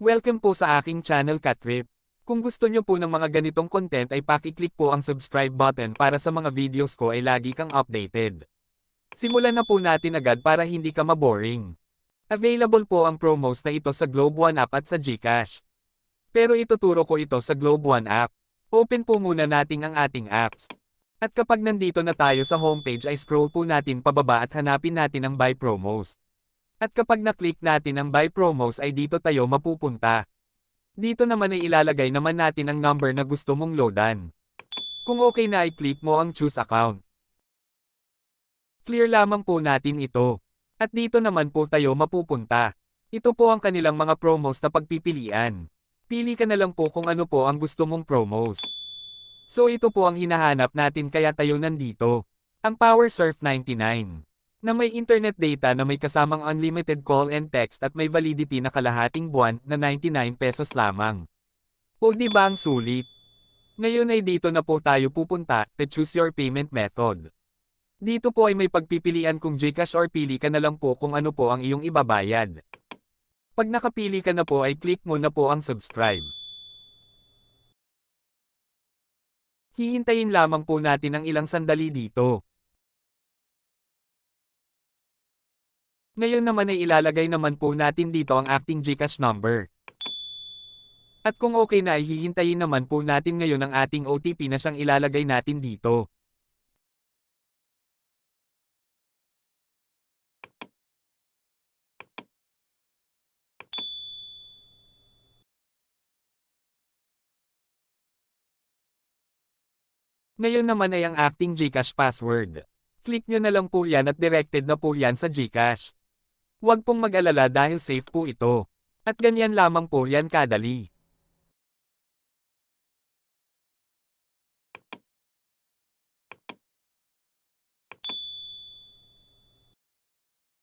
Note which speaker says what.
Speaker 1: Welcome po sa aking channel Katrip. Kung gusto nyo po ng mga ganitong content ay paki-click po ang subscribe button para sa mga videos ko ay lagi kang updated. Simulan na po natin agad para hindi ka maboring. Available po ang promos na ito sa Globe One app at sa GCash. Pero ituturo ko ito sa Globe One app. Open po muna natin ang ating apps. At kapag nandito na tayo sa homepage ay scroll po natin pababa at hanapin natin ang Buy Promos. At kapag na-click natin ang Buy Promos ay dito tayo mapupunta. Dito naman ay ilalagay naman natin ang number na gusto mong loadan. Kung okay na ay click mo ang Choose Account. Clear lamang po natin ito. At dito naman po tayo mapupunta. Ito po ang kanilang mga promos na pagpipilian. Pili ka na lang po kung ano po ang gusto mong promos. So ito po ang hinahanap natin kaya tayo nandito. Ang PowerSurf 99. Na may internet data na may kasamang unlimited call and text at may validity na kalahating buwan na 99 pesos lamang. O di ba ang sulit? Ngayon ay dito na po tayo pupunta, to choose your payment method. Dito po ay may pagpipilian kung GCash or pili ka na lang po kung ano po ang iyong ibabayad. Pag nakapili ka na po ay click mo na po ang subscribe. Hihintayin lamang po natin ang ilang sandali dito. Ngayon naman ay ilalagay naman po natin dito ang acting GCash number. At kung okay na ay hihintayin naman po natin ngayon ang ating OTP na siyang ilalagay natin dito. Ngayon naman ay ang acting GCash password. Click nyo na lang po yan at directed na po yan sa GCash. Huwag pong mag-alala dahil safe po ito. At ganyan lamang po yan kadali.